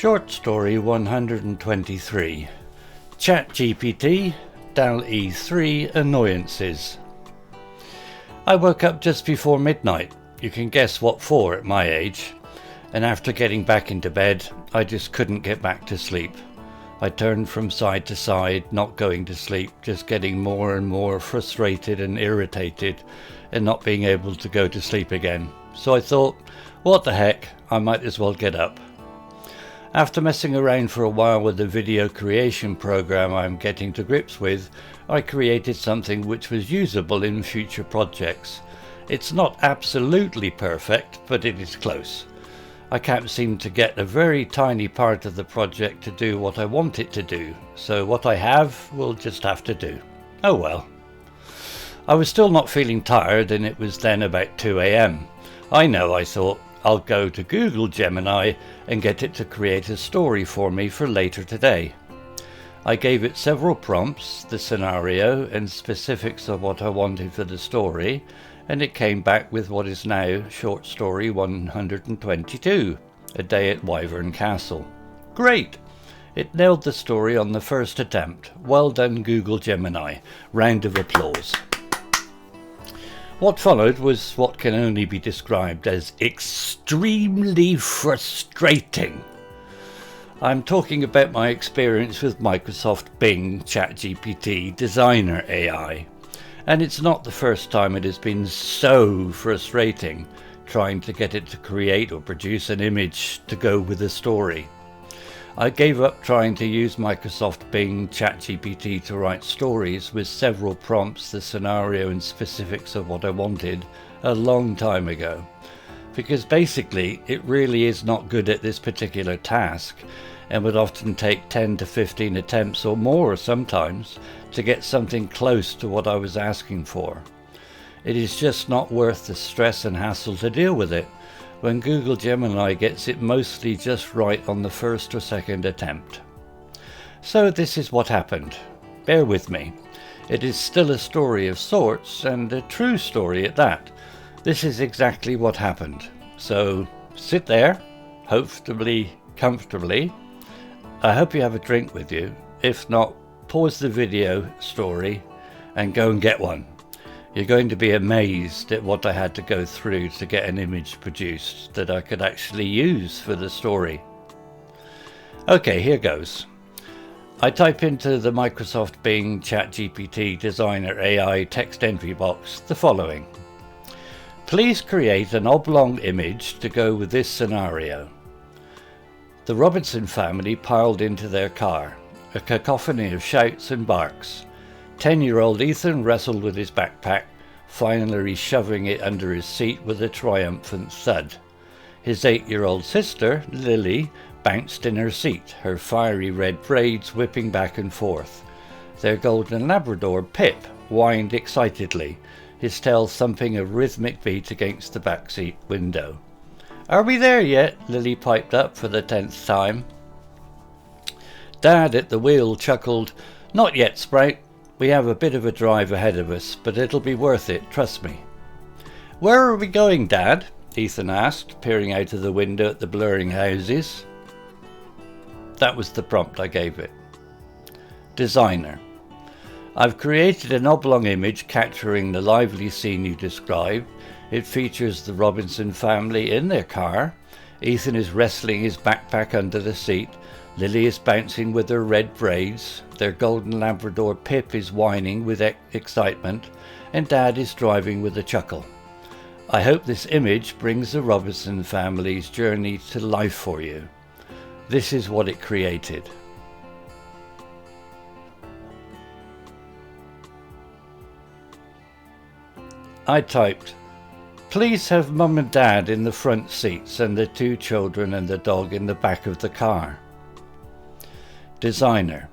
Short story 123. ChatGPT, DALL 3 Annoyances. I woke up just before midnight. You can guess what for at my age. And after getting back into bed, I just couldn't get back to sleep. I turned from side to side, not going to sleep, just getting more and more frustrated and irritated and not being able to go to sleep again. So I thought, what the heck, I might as well get up. After messing around for a while with the video creation program I'm getting to grips with, I created something which was usable in future projects. It's not absolutely perfect, but it is close. I can't seem to get a very tiny part of the project to do what I want it to do, so what I have will just have to do. Oh well. I was still not feeling tired, and it was then about 2 AM. I know, I thought, I'll go to Google Gemini and get it to create a story for me for later today. I gave it several prompts, the scenario and specifics of what I wanted for the story, and it came back with what is now short story 122, A Day at Wyvern Castle. Great! It nailed the story on the first attempt. Well done, Google Gemini. Round of applause. What followed was what can only be described as extremely frustrating. I'm talking about my experience with Microsoft Bing ChatGPT Designer AI. And it's not the first time it has been so frustrating trying to get it to create or produce an image to go with a story. I gave up trying to use Microsoft Bing ChatGPT to write stories with several prompts, the scenario and specifics of what I wanted a long time ago. Because basically it really is not good at this particular task and would often take 10 to 15 attempts or more sometimes to get something close to what I was asking for. It is just not worth the stress and hassle to deal with it when Google Gemini gets it mostly just right on the first or second attempt. So this is what happened. Bear with me. It is still a story of sorts, and a true story at that. This is exactly what happened. So sit there, hopefully comfortably. I hope you have a drink with you. If not, pause the video story and go and get one. You're going to be amazed at what I had to go through to get an image produced that I could actually use for the story. Okay, here goes. I type into the Microsoft Bing ChatGPT Designer AI text entry box the following. Please create an oblong image to go with this scenario. The Robinson family piled into their car, a cacophony of shouts and barks. 10-year-old Ethan wrestled with his backpack, finally shoving it under his seat with a triumphant thud. His 8-year-old sister, Lily, bounced in her seat, her fiery red braids whipping back and forth. Their golden Labrador, Pip, whined excitedly, his tail thumping a rhythmic beat against the backseat window. Are we there yet? Lily piped up for the 10th time. Dad at the wheel chuckled, Not yet, Sprout. We have a bit of a drive ahead of us, but it'll be worth it, trust me. Where are we going, Dad? Ethan asked, peering out of the window at the blurring houses. That was the prompt I gave it. Designer. I've created an oblong image capturing the lively scene you described. It features the Robinson family in their car. Ethan is wrestling his backpack under the seat. Lily is bouncing with her red braids. Their golden Labrador Pip is whining with excitement. And Dad is driving with a chuckle. I hope this image brings the Robinson family's journey to life for you. This is what it created. I typed, Please have Mum and Dad in the front seats and the 2 children and the dog in the back of the car. Designer.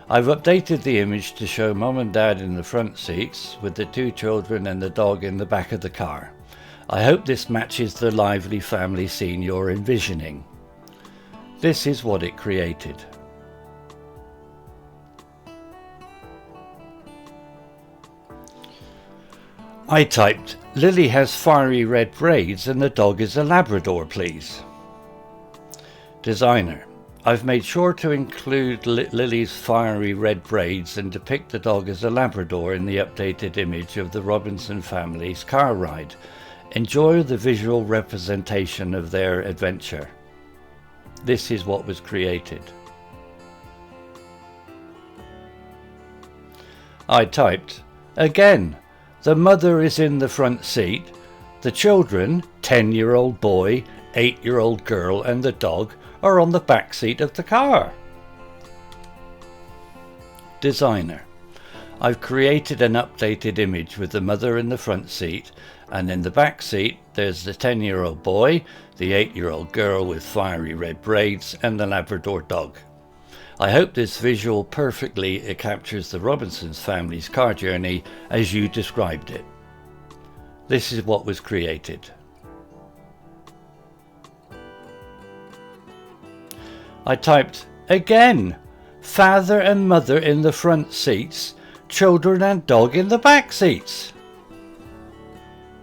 I've updated the image to show Mum and Dad in the front seats with the 2 children and the dog in the back of the car. I hope this matches the lively family scene you're envisioning. This is what it created. I typed, Lily has fiery red braids and the dog is a Labrador, please. Designer. I've made sure to include Lily's fiery red braids and depict the dog as a Labrador in the updated image of the Robinson family's car ride. Enjoy the visual representation of their adventure. This is what was created. I typed, again, the mother is in the front seat. The children, 10-year-old boy, 8-year-old girl and the dog are on the back seat of the car. Designer. I've created an updated image with the mother in the front seat, and in the back seat there's the 10-year-old boy, the 8-year-old girl with fiery red braids and the Labrador dog. I hope this visual perfectly captures the Robinsons family's car journey as you described it. This is what was created. I typed, again, father and mother in the front seats, children and dog in the back seats.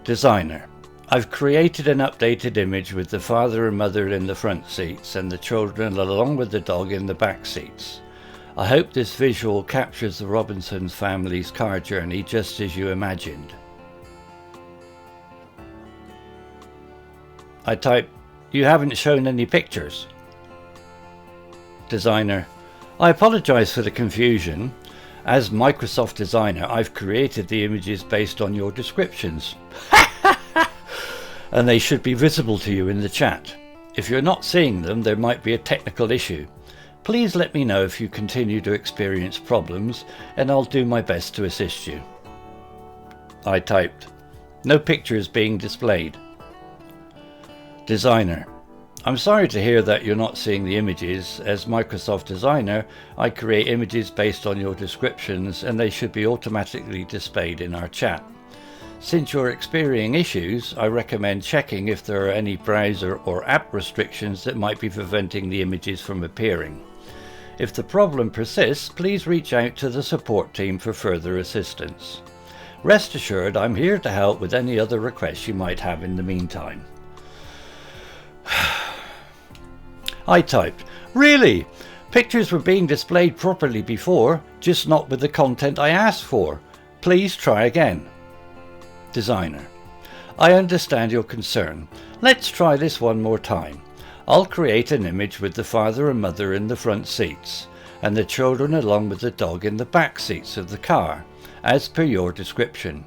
Designer. I've created an updated image with the father and mother in the front seats and the children along with the dog in the back seats. I hope this visual captures the Robinsons family's car journey just as you imagined. I typed, you haven't shown any pictures. Designer. I apologize for the confusion. As Microsoft Designer, I've created the images based on your descriptions. And they should be visible to you in the chat. If you're not seeing them, there might be a technical issue. Please let me know if you continue to experience problems, and I'll do my best to assist you. I typed, no pictures being displayed. Designer. I'm sorry to hear that you're not seeing the images. As Microsoft Designer, I create images based on your descriptions and they should be automatically displayed in our chat. Since you're experiencing issues, I recommend checking if there are any browser or app restrictions that might be preventing the images from appearing. If the problem persists, please reach out to the support team for further assistance. Rest assured, I'm here to help with any other requests you might have in the meantime. I typed, really? Pictures were being displayed properly before, just not with the content I asked for. Please try again. Designer. I understand your concern. Let's try this one more time. I'll create an image with the father and mother in the front seats, and the children along with the dog in the back seats of the car, as per your description.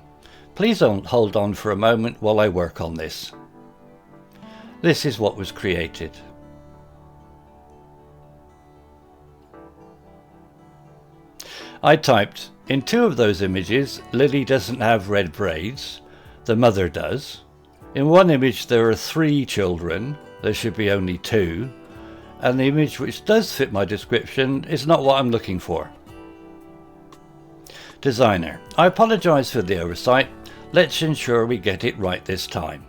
Please hold on for a moment while I work on this. This is what was created. I typed, in two of those images, Lily doesn't have red braids, the mother does. In one image there are 3 children, there should be only 2, and the image which does fit my description is not what I'm looking for. Designer, I apologize for the oversight, let's ensure we get it right this time.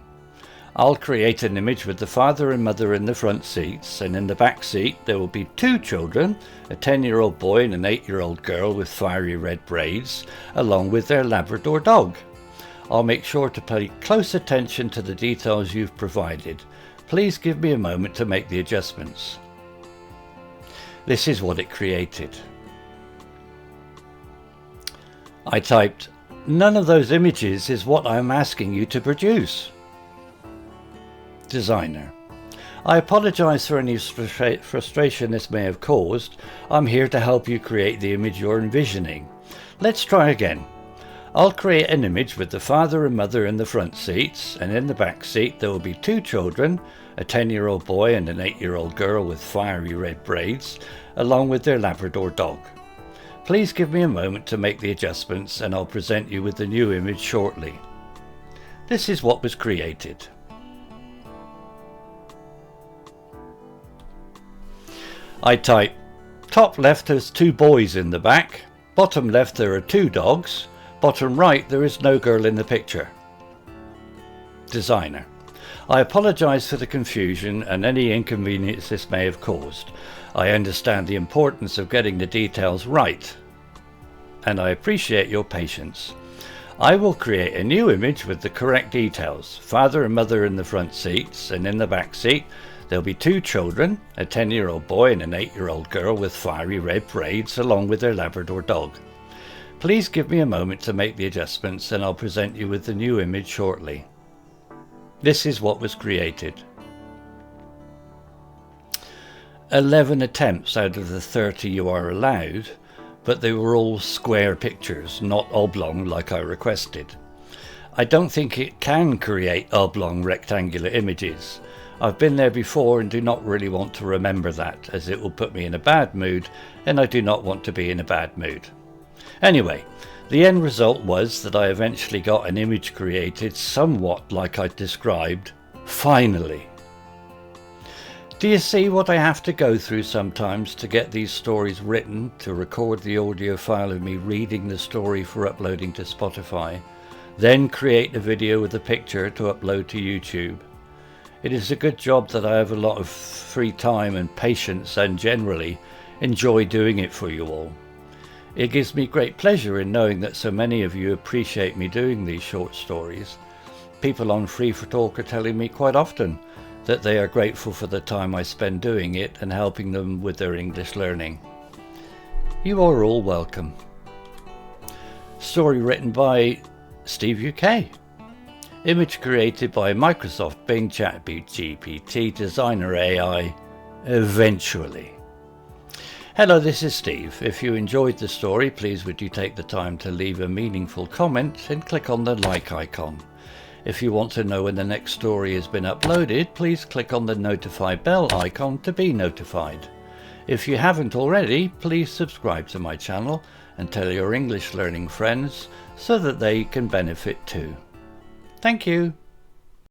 I'll create an image with the father and mother in the front seats, and in the back seat there will be 2 children, a 10-year-old boy and an 8-year-old girl with fiery red braids, along with their Labrador dog. I'll make sure to pay close attention to the details you've provided. Please give me a moment to make the adjustments. This is what it created. I typed, none of those images is what I'm asking you to produce. Designer. I apologize for any frustration this may have caused. I'm here to help you create the image you're envisioning. Let's try again. I'll create an image with the father and mother in the front seats, and in the back seat there will be 2 children, a 10-year-old boy and an 8-year-old girl with fiery red braids, along with their Labrador dog. Please give me a moment to make the adjustments and I'll present you with the new image shortly. This is what was created. I type, top left has 2 boys in the back, bottom left there are 2 dogs, bottom right there is no girl in the picture. Designer. I apologize for the confusion and any inconvenience this may have caused. I understand the importance of getting the details right, and I appreciate your patience. I will create a new image with the correct details, father and mother in the front seats, and in the back seat There'll be 2 children, a 10-year-old boy and an 8-year-old girl with fiery red braids along with their Labrador dog. Please give me a moment to make the adjustments and I'll present you with the new image shortly. This is what was created. 11 attempts out of the 30 you are allowed, but they were all square pictures, not oblong like I requested. I don't think it can create oblong rectangular images. I've been there before and do not really want to remember that, as it will put me in a bad mood, and I do not want to be in a bad mood. Anyway, the end result was that I eventually got an image created somewhat like I described, finally. Do you see what I have to go through sometimes to get these stories written, to record the audio file of me reading the story for uploading to Spotify, then create a video with a picture to upload to YouTube? It is a good job that I have a lot of free time and patience and generally enjoy doing it for you all. It gives me great pleasure in knowing that so many of you appreciate me doing these short stories. People on Free4Talk are telling me quite often that they are grateful for the time I spend doing it and helping them with their English learning. You are all welcome. Story written by Steve UK. Image created by Microsoft Bing ChatGPT Designer AI, eventually. Hello, this is Steve. If you enjoyed the story, please would you take the time to leave a meaningful comment and click on the like icon. If you want to know when the next story has been uploaded, please click on the notify bell icon to be notified. If you haven't already, please subscribe to my channel and tell your English learning friends so that they can benefit too. Thank you.